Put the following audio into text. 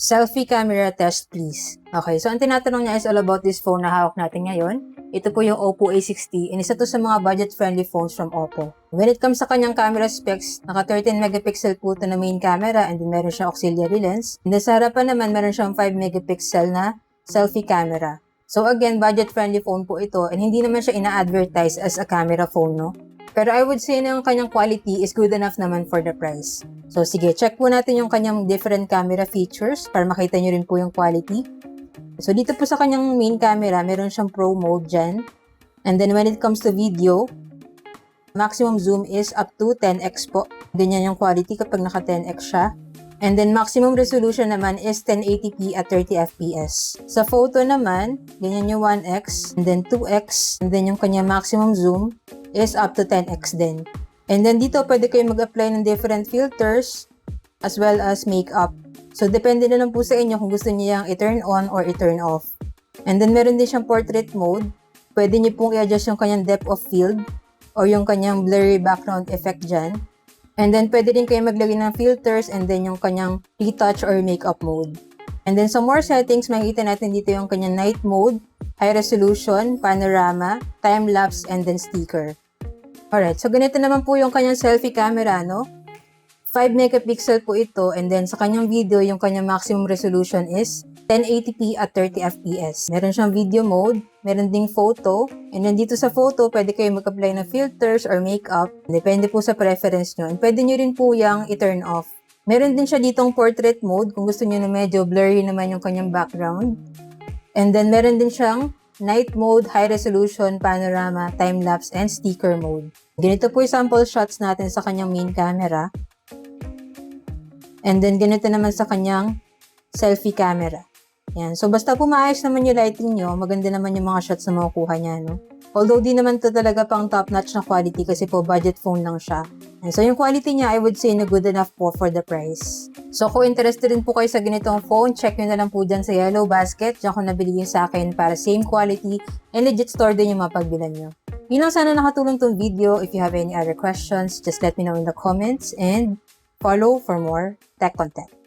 Selfie camera test please. Okay, so ang tinatanong niya is all about this phone na hawak natin ngayon. Ito po yung Oppo A60 and isa to sa mga budget-friendly phones from Oppo. When it comes sa kanyang camera specs, naka 13 megapixel po ito na main camera and then meron siyang auxiliary lens. And then sa harapan naman, meron siyang 5 megapixel na selfie camera. So again, budget-friendly phone po ito and hindi naman siya ina-advertise as a camera phone, no? Pero I would say na yung kanyang quality is good enough naman for the price. So sige, check po natin yung kanyang different camera features para makita nyo rin po yung quality. So dito po sa kanyang main camera, meron siyang Pro mode dyan. And then when it comes to video, maximum zoom is up to 10x po. Ganyan yung quality kapag naka 10x siya. And then maximum resolution naman is 1080p at 30 fps. Sa photo naman, ganyan yung 1x, and then 2x, and then yung kanya maximum zoom is up to 10x din. And then dito pwede kayo mag-apply ng different filters as well as makeup. So depende na lang po sa inyo kung gusto niyo yung i-turn on or i-turn off. And then meron din siyang portrait mode. Pwede niyo pong i-adjust yung kanyang depth of field or yung kanyang blurry background effect dyan. And then, pwede din kayo maglagay ng filters and then yung kanyang retouch or makeup mode. And then, sa more settings, makikita natin dito yung kanyang night mode, high resolution, panorama, time-lapse, and then sticker. Alright, so ganito naman po yung kanyang selfie camera, no? 5 megapixel po ito and then sa kanyang video, yung kanyang maximum resolution is 1080p at 30 fps. Meron siyang video mode, meron ding photo, and then dito sa photo, pwede kayo mag-apply ng filters or makeup. Depende po sa preference nyo. And pwede nyo rin po yung i-turn off. Meron din siya ditong portrait mode kung gusto nyo na medyo blurry naman yung kanyang background. And then meron din siyang night mode, high resolution, panorama, time-lapse, and sticker mode. Ganito po yung sample shots natin sa kanyang main camera. And then, ganito naman sa kanyang selfie camera. Yan. So, basta po maayos naman yung lighting nyo, maganda naman yung mga shots na makukuha niya, no? Although, di naman to talaga pang top-notch na quality kasi po budget phone lang siya. And so, yung quality niya, I would say na good enough po for the price. So, kung interested rin po kayo sa ganitong phone, check nyo na lang po dyan sa Yellow Basket. Diyan ko nabili yung sa akin para same quality and legit store din yung mapagbilan nyo. Yun lang, sana nakatulong tong video. If you have any other questions, just let me know in the comments and follow for more tech content.